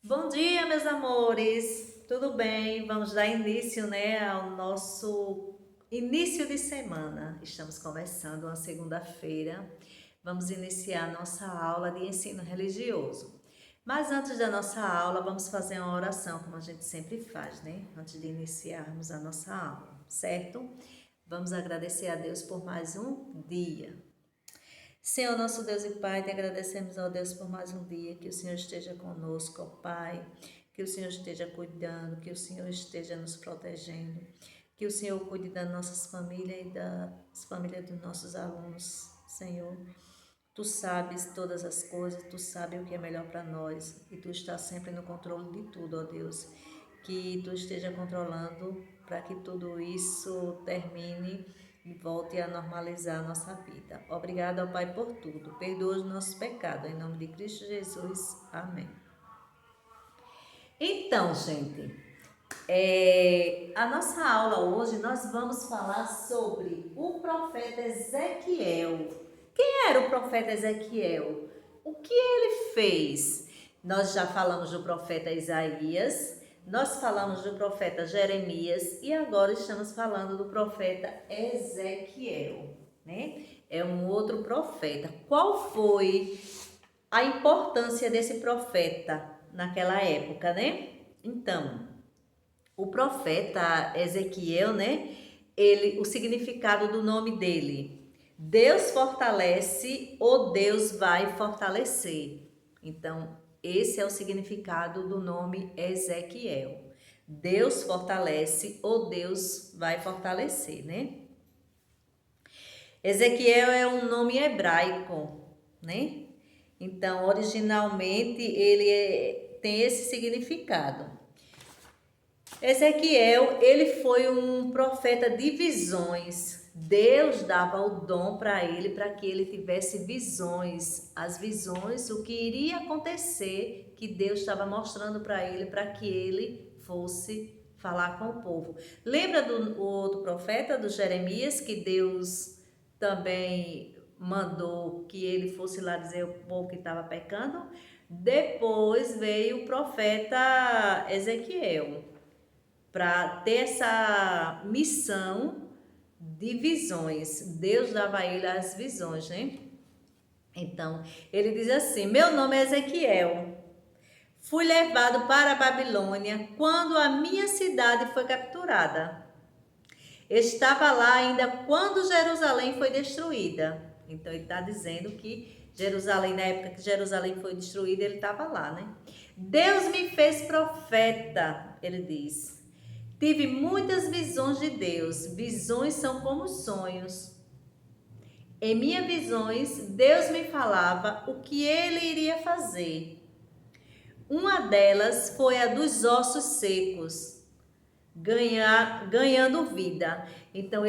Bom dia, meus amores. Tudo bem? Vamos dar início, ao nosso início de semana. Estamos começando uma segunda-feira. Vamos iniciar nossa aula de ensino religioso. Mas antes da nossa aula, vamos fazer uma oração, como a gente sempre faz, né? Antes de iniciarmos a nossa aula, certo? Vamos agradecer a Deus por mais um dia. Senhor, nosso Deus e Pai, te agradecemos, ó Deus, por mais um dia, que o Senhor esteja conosco, ó Pai, que o Senhor esteja cuidando, que o Senhor esteja nos protegendo, que o Senhor cuide das nossas famílias e das famílias dos nossos alunos, Senhor. Tu sabes todas as coisas, tu sabes o que é melhor para nós e tu estás sempre no controle de tudo, ó Deus. Que tu esteja controlando para que tudo isso termine e volte a normalizar a nossa vida. Obrigada, ó Pai, por tudo. Perdoa os nossos pecados. Em nome de Cristo Jesus. Amém. Então, gente, a nossa aula hoje nós vamos falar sobre o profeta Ezequiel. Quem era o profeta Ezequiel? O que ele fez? Nós já falamos do profeta Isaías, nós falamos do profeta Jeremias e agora estamos falando do profeta Ezequiel, né? É um outro profeta. Qual foi a importância desse profeta naquela época, né? Então, o profeta Ezequiel, né? O significado do nome dele, Deus fortalece ou Deus vai fortalecer. Então, esse é o significado do nome Ezequiel. Deus fortalece ou Deus vai fortalecer, né? Ezequiel é um nome hebraico, né? Então, originalmente tem esse significado. Ezequiel, ele foi um profeta de visões. Deus dava o dom para ele, para que ele tivesse visões. As visões, o que iria acontecer, que Deus estava mostrando para ele, para que ele fosse falar com o povo. Lembra do outro profeta, do Jeremias, que Deus também mandou que ele fosse lá dizer ao povo que estava pecando? Depois veio o profeta Ezequiel para ter essa missão de visões. Deus dava a ele as visões, né? Então, ele diz assim: meu nome é Ezequiel. Fui levado para a Babilônia quando a minha cidade foi capturada. Estava lá ainda quando Jerusalém foi destruída. Então, ele está dizendo que Jerusalém, na época que Jerusalém foi destruída, ele estava lá, né? Deus me fez profeta, ele diz. Tive muitas visões de Deus. Visões são como sonhos. Em minhas visões, Deus me falava o que ele iria fazer. Uma delas foi a dos ossos secos, ganhando vida. Então,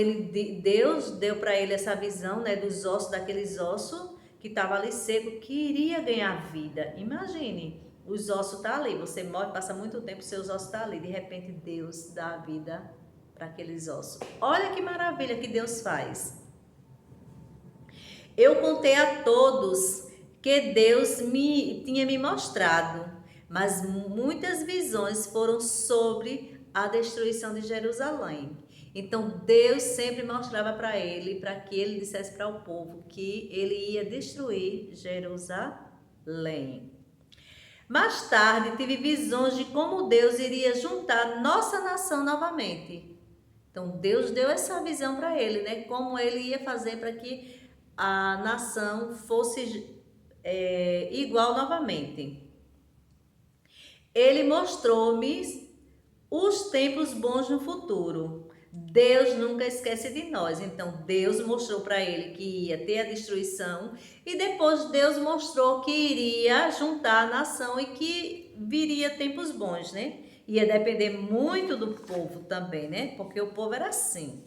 Deus deu para ele essa visão, né, dos ossos, daqueles ossos que estavam ali seco, que iria ganhar vida. Imagine, os ossos estão ali, você morre, passa muito tempo, seus ossos estão ali, de repente Deus dá a vida para aqueles ossos. Olha que maravilha que Deus faz. Eu contei a todos que Deus tinha me mostrado, mas muitas visões foram sobre a destruição de Jerusalém. Então Deus sempre mostrava para ele, para que ele dissesse para o povo que ele ia destruir Jerusalém. Mais tarde tive visões de como Deus iria juntar nossa nação novamente. Então Deus deu essa visão para ele, né? Como ele ia fazer para que a nação fosse igual novamente. Ele mostrou-me os tempos bons no futuro. Deus nunca esquece de nós. Então Deus mostrou para ele que ia ter a destruição e depois Deus mostrou que iria juntar a nação e que viria tempos bons, né? Ia depender muito do povo também, né? Porque o povo era assim.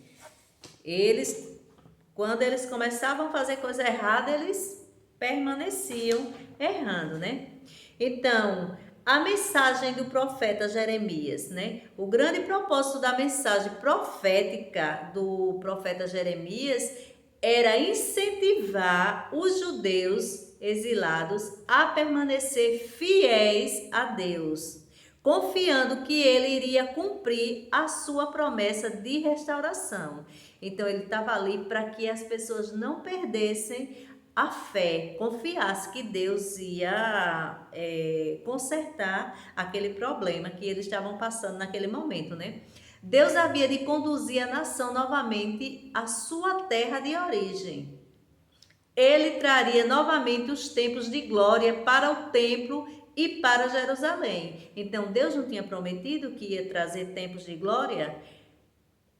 Quando eles começavam a fazer coisa errada, eles permaneciam errando, né? Então, a mensagem do profeta Jeremias, né? O grande propósito da mensagem profética do profeta Jeremias era incentivar os judeus exilados a permanecer fiéis a Deus, confiando que ele iria cumprir a sua promessa de restauração. Então ele estava ali para que as pessoas não perdessem a fé, confiasse que Deus ia consertar aquele problema que eles estavam passando naquele momento, né? Deus havia de conduzir a nação novamente à sua terra de origem. Ele traria novamente os tempos de glória para o templo e para Jerusalém. Então, Deus não tinha prometido que ia trazer tempos de glória?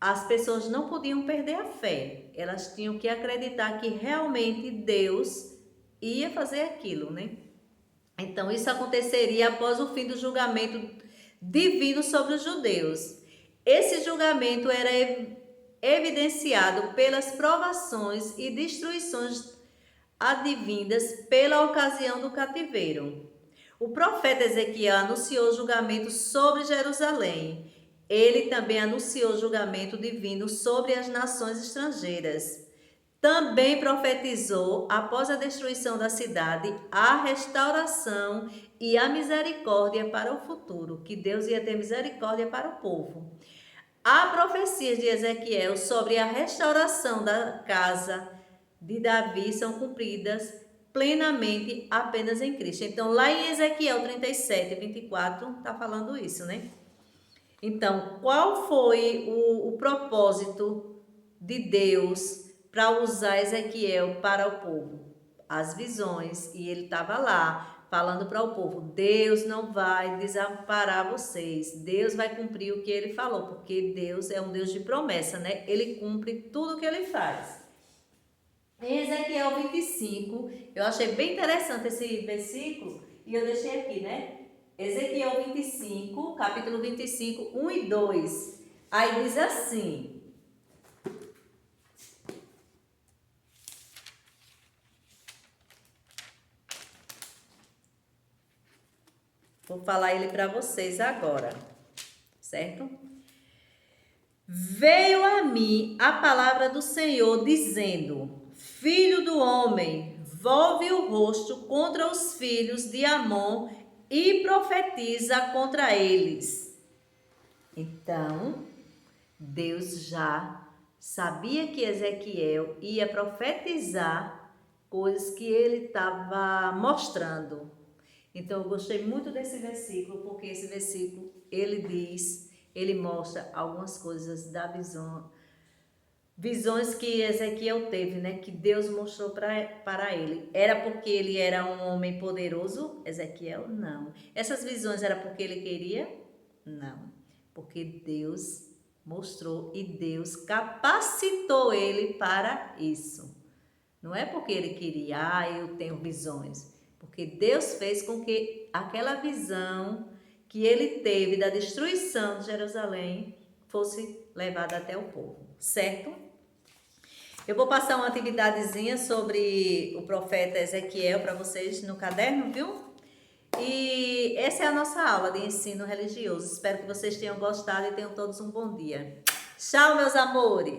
As pessoas não podiam perder a fé. Elas tinham que acreditar que realmente Deus ia fazer aquilo, né? Então, isso aconteceria após o fim do julgamento divino sobre os judeus. Esse julgamento era evidenciado pelas provações e destruições advindas pela ocasião do cativeiro. O profeta Ezequiel anunciou julgamento sobre Jerusalém. Ele também anunciou julgamento divino sobre as nações estrangeiras. Também profetizou, após a destruição da cidade, a restauração e a misericórdia para o futuro, que Deus ia ter misericórdia para o povo. Há profecias de Ezequiel sobre a restauração da casa de Davi são cumpridas plenamente apenas em Cristo. Então, lá em Ezequiel 37, 24, está falando isso, né? Então, qual foi o propósito de Deus para usar Ezequiel para o povo? As visões, e ele estava lá falando para o povo, Deus não vai desamparar vocês, Deus vai cumprir o que ele falou, porque Deus é um Deus de promessa, né? Ele cumpre tudo o que ele faz. Em Ezequiel 25, eu achei bem interessante esse versículo, e eu deixei aqui, né? Ezequiel 25, capítulo 25, 1 e 2. Aí diz assim: vou falar ele para vocês agora, certo? Veio a mim a palavra do Senhor dizendo: Filho do homem, volve o rosto contra os filhos de Amon e profetiza contra eles. Então, Deus já sabia que Ezequiel ia profetizar coisas que ele estava mostrando. Então, eu gostei muito desse versículo, porque esse versículo, ele mostra algumas coisas da visão, visões que Ezequiel teve, né? Que Deus mostrou para ele. Era porque ele era um homem poderoso, Ezequiel? Não. Essas visões era porque ele queria? Não. Porque Deus mostrou e Deus capacitou ele para isso. Não é porque ele queria, eu tenho visões. Porque Deus fez com que aquela visão que ele teve da destruição de Jerusalém fosse levada até o povo, certo? Eu vou passar uma atividadezinha sobre o profeta Ezequiel para vocês no caderno, viu? E essa é a nossa aula de ensino religioso. Espero que vocês tenham gostado e tenham todos um bom dia. Tchau, meus amores!